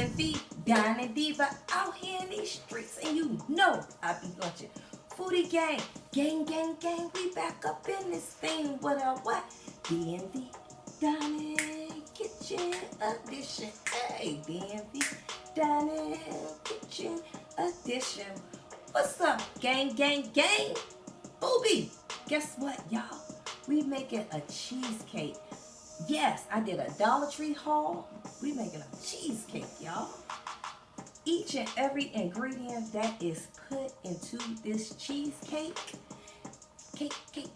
DMV, Dining Diva, out here in these streets, and you know I be lunching. Foodie gang, gang, we back up in this thing. What? DMV, Dining Kitchen Edition. Hey, DMV, Dining Kitchen Edition. What's up, gang? Foodie, guess what, y'all? We making a cheesecake. Yes, I did a DollarTree haul. We making a cheesecake, y'all. Each and every ingredient that is put into this cheesecake, cheesecake,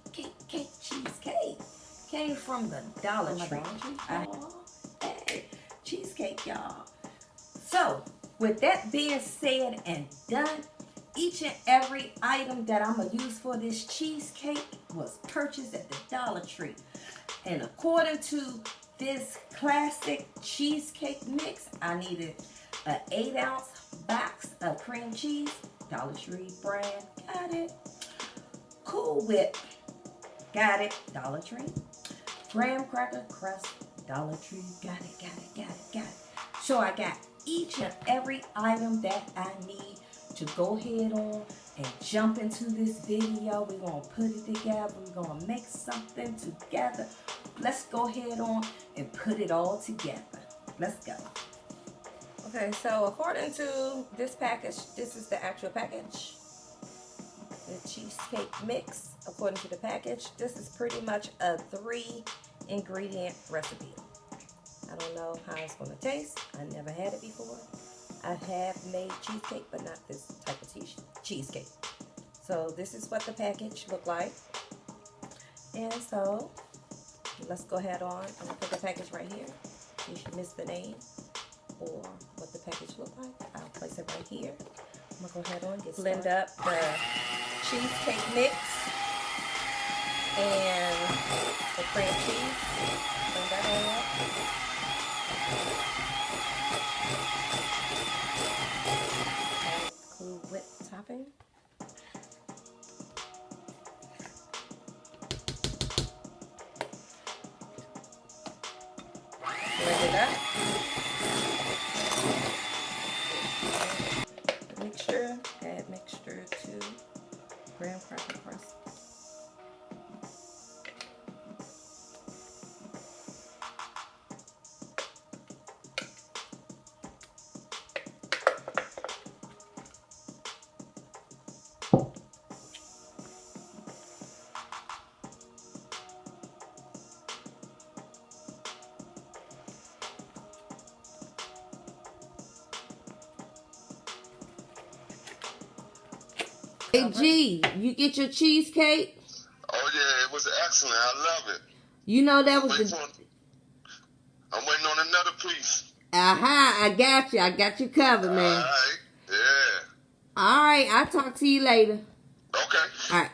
came from the DollarTree. Hey, cheesecake, y'all. So, with that being said and done, each and every item that I'm going to use for this cheesecake was purchased at the DollarTree. And according to this classic cheesecake mix, I needed an 8-ounce box of cream cheese, DollarTree brand, got it. Cool Whip, got it, DollarTree. Graham cracker crust, DollarTree, got it. So I got each and every item that I need to go ahead on and jump into this video. We're going to put it together. We're going to make something together. Let's go ahead on and put it all together. Let's go. Okay, so according to this package, this is the actual package. The cheesecake mix, according to the package, this is pretty much a 3-ingredient recipe. I don't know how it's going to taste. I never had it before. I have made cheesecake, but not this type of cheesecake. So this is what the package looked like. And so let's go ahead on and put the package right here. You should miss the name or what the package looked like. I'll place it right here. I'm gonna go ahead on and blend up the cheesecake mix and the cream cheese. Blend that all up. Cool Whip topping. Blend it up. Mixture. Add mixture to graham cracker crust. Hey G, you get your cheesecake? Oh yeah, it was excellent. I love it. You know that was I'm waiting on another piece. Aha, I got you. I got you covered, man. All right, yeah. All right, I'll talk to you later. Okay. All right.